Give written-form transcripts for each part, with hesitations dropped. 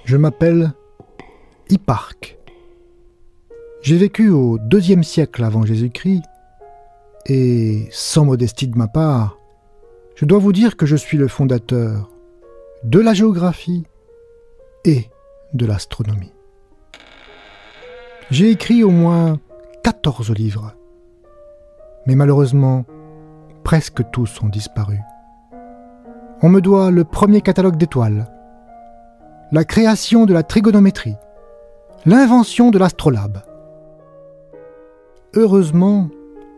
Je m'appelle Hipparque. J'ai vécu au IIe siècle avant Jésus-Christ et, sans modestie de ma part, je dois vous dire que je suis le fondateur de la géographie et de l'astronomie. J'ai écrit au moins 14 livres, mais malheureusement, presque tous ont disparu. On me doit le premier catalogue d'étoiles, la création de la trigonométrie, l'invention de l'astrolabe. Heureusement,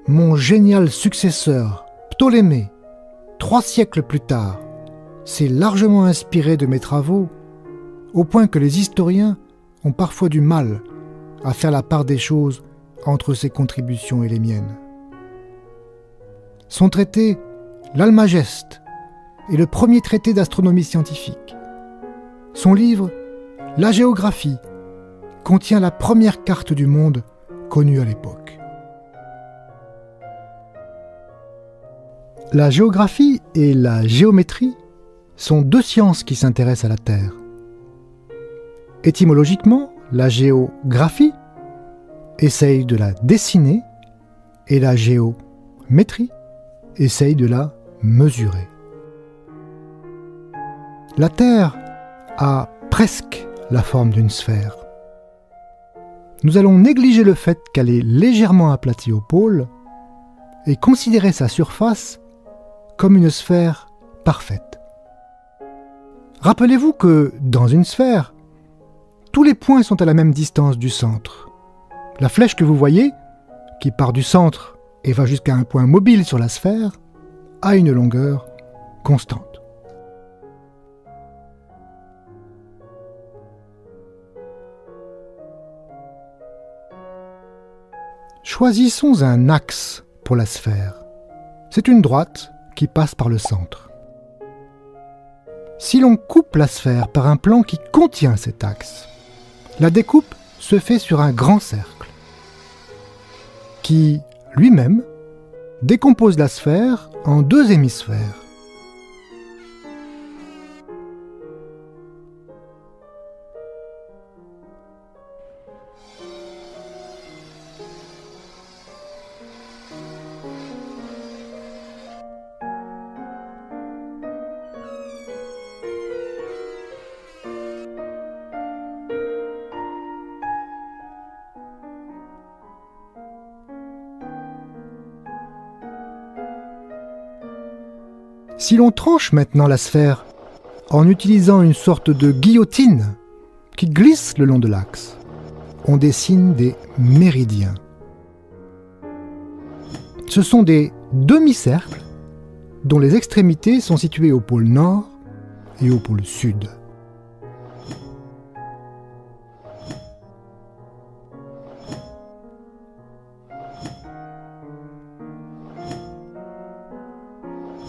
mon génial successeur, Ptolémée, 3 siècles plus tard, s'est largement inspiré de mes travaux, au point que les historiens ont parfois du mal à faire la part des choses entre ses contributions et les miennes. Son traité, l'Almageste, est le premier traité d'astronomie scientifique. Son livre, La géographie, contient la première carte du monde connue à l'époque. La géographie et la géométrie sont 2 sciences qui s'intéressent à la Terre. Étymologiquement, la géographie essaye de la dessiner et la géométrie essaye de la mesurer. La Terre a presque la forme d'une sphère. Nous allons négliger le fait qu'elle est légèrement aplatie au pôle et considérer sa surface comme une sphère parfaite. Rappelez-vous que, dans une sphère, tous les points sont à la même distance du centre. La flèche que vous voyez, qui part du centre et va jusqu'à un point mobile sur la sphère, a une longueur constante. Choisissons un axe pour la sphère. C'est une droite qui passe par le centre. Si l'on coupe la sphère par un plan qui contient cet axe, la découpe se fait sur un grand cercle, qui, lui-même, décompose la sphère en 2 hémisphères. Si l'on tranche maintenant la sphère en utilisant une sorte de guillotine qui glisse le long de l'axe, on dessine des méridiens. Ce sont des demi-cercles dont les extrémités sont situées au pôle nord et au pôle sud.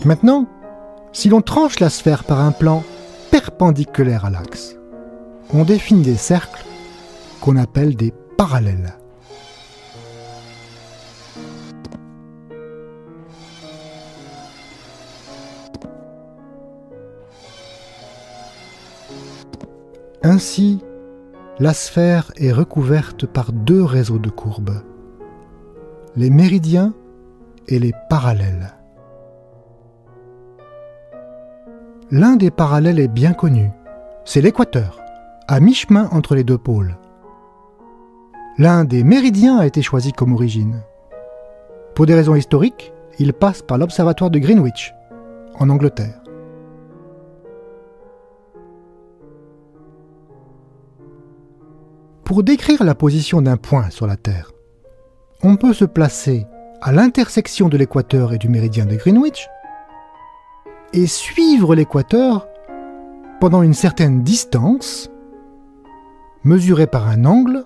Maintenant, si l'on tranche la sphère par un plan perpendiculaire à l'axe, on définit des cercles qu'on appelle des parallèles. Ainsi, la sphère est recouverte par 2 réseaux de courbes, les méridiens et les parallèles. L'un des parallèles est bien connu, c'est l'équateur, à mi-chemin entre les 2 pôles. L'un des méridiens a été choisi comme origine. Pour des raisons historiques, il passe par l'observatoire de Greenwich, en Angleterre. Pour décrire la position d'un point sur la Terre, on peut se placer à l'intersection de l'équateur et du méridien de Greenwich et suivre l'équateur pendant une certaine distance, mesurée par un angle,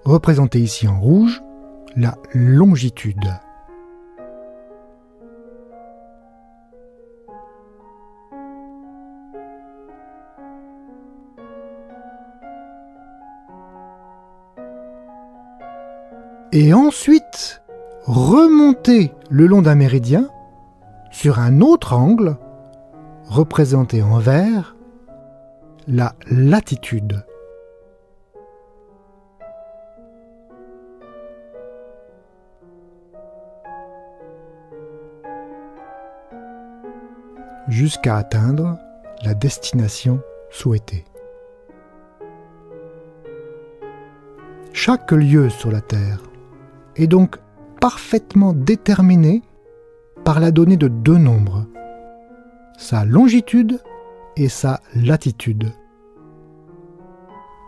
représenté ici en rouge, la longitude. Et ensuite, remonter le long d'un méridien sur un autre angle, représenté en vert, la latitude. Jusqu'à atteindre la destination souhaitée. Chaque lieu sur la Terre est donc parfaitement déterminé par la donnée de deux nombres, sa longitude et sa latitude.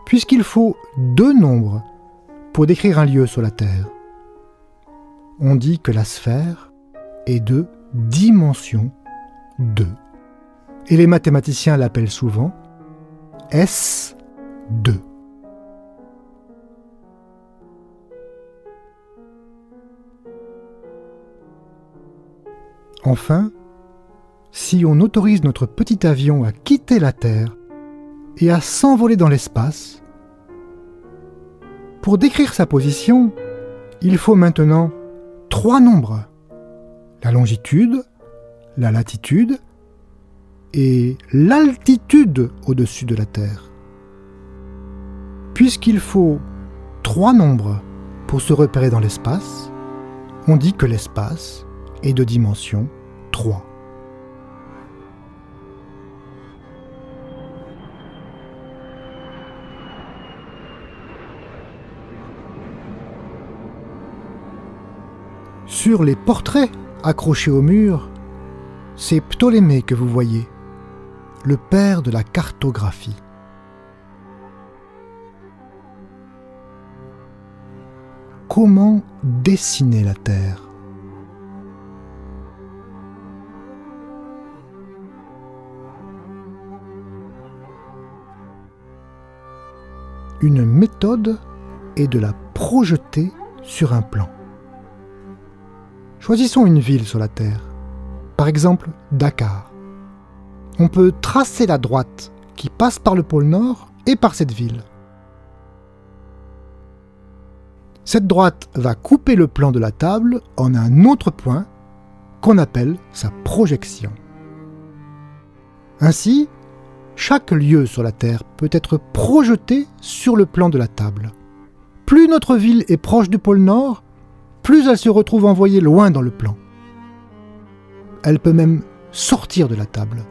Puisqu'il faut deux nombres pour décrire un lieu sur la Terre, on dit que la sphère est de dimension 2. Et les mathématiciens l'appellent souvent S2. Enfin, si on autorise notre petit avion à quitter la Terre et à s'envoler dans l'espace, pour décrire sa position, il faut maintenant trois nombres: la longitude, la latitude et l'altitude au-dessus de la Terre. Puisqu'il faut trois nombres pour se repérer dans l'espace, on dit que l'espace est de dimension 3. Sur les portraits accrochés au mur, c'est Ptolémée que vous voyez, le père de la cartographie. Comment dessiner la Terre ? Une méthode est de la projeter sur un plan. Choisissons une ville sur la Terre, par exemple Dakar. On peut tracer la droite qui passe par le pôle Nord et par cette ville. Cette droite va couper le plan de la table en un autre point qu'on appelle sa projection. Ainsi, chaque lieu sur la Terre peut être projeté sur le plan de la table. Plus notre ville est proche du pôle Nord, plus elle se retrouve envoyée loin dans le plan. Elle peut même sortir de la table.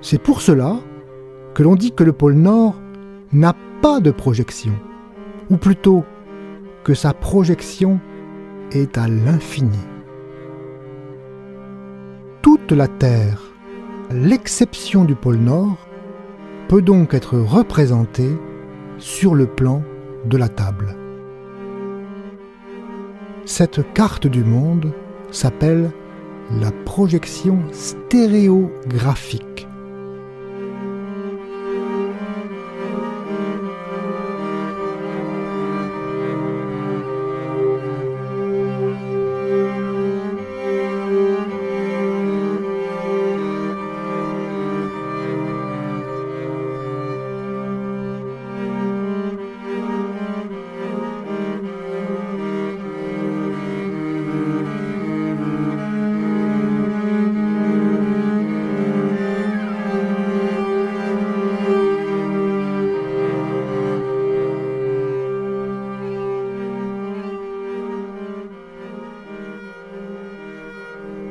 C'est pour cela que l'on dit que le pôle Nord n'a pas de projection, ou plutôt que sa projection est à l'infini. Toute la Terre, à l'exception du pôle Nord, peut donc être représentée sur le plan de la table. Cette carte du monde s'appelle la projection stéréographique.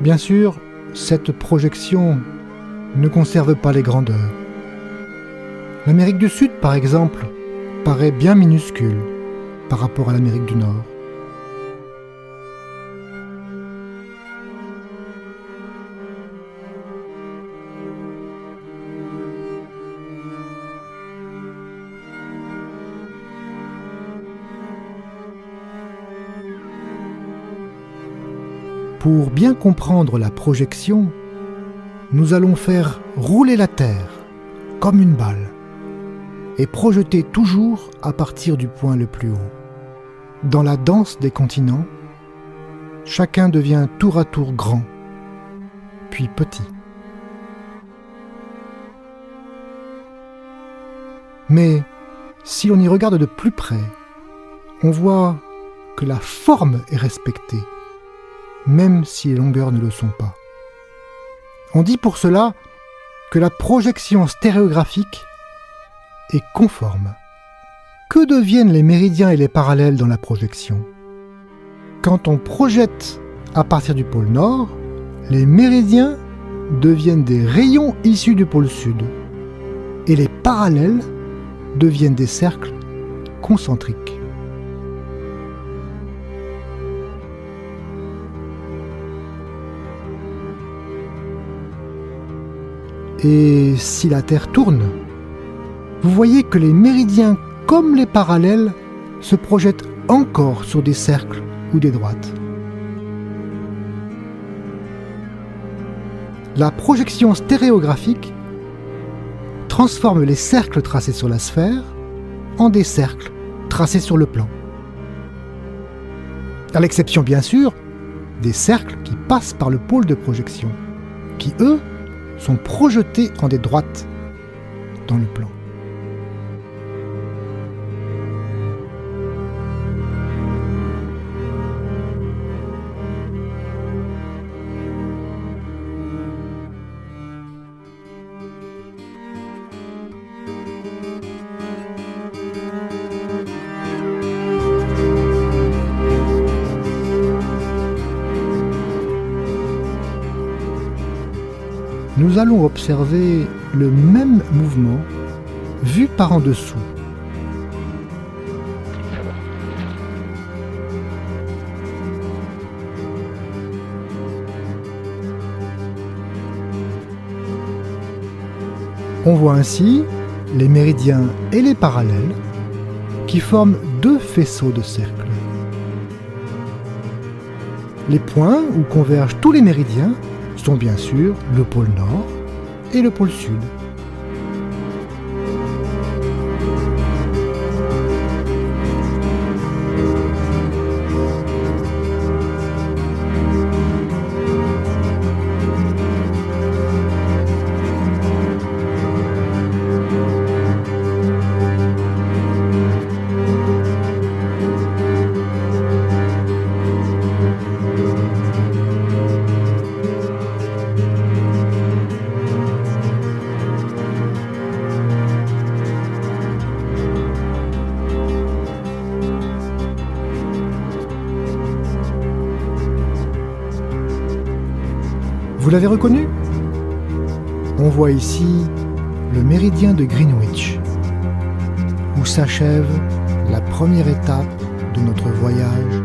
Bien sûr, cette projection ne conserve pas les grandeurs. L'Amérique du Sud, par exemple, paraît bien minuscule par rapport à l'Amérique du Nord. Pour bien comprendre la projection, nous allons faire rouler la Terre comme une balle et projeter toujours à partir du point le plus haut. Dans la danse des continents, chacun devient tour à tour grand, puis petit. Mais si l'on y regarde de plus près, on voit que la forme est respectée, même si les longueurs ne le sont pas. On dit pour cela que la projection stéréographique est conforme. Que deviennent les méridiens et les parallèles dans la projection ? Quand on projette à partir du pôle nord, les méridiens deviennent des rayons issus du pôle sud et les parallèles deviennent des cercles concentriques. Et si la Terre tourne, vous voyez que les méridiens comme les parallèles se projettent encore sur des cercles ou des droites. La projection stéréographique transforme les cercles tracés sur la sphère en des cercles tracés sur le plan. À l'exception bien sûr des cercles qui passent par le pôle de projection, qui eux sont projetés en des droites dans le plan. Nous allons observer le même mouvement vu par en dessous. On voit ainsi les méridiens et les parallèles qui forment deux faisceaux de cercles. Les points où convergent tous les méridiens sont bien sûr le pôle nord et le pôle sud. Vous l'avez reconnu ? On voit ici le méridien de Greenwich, où s'achève la première étape de notre voyage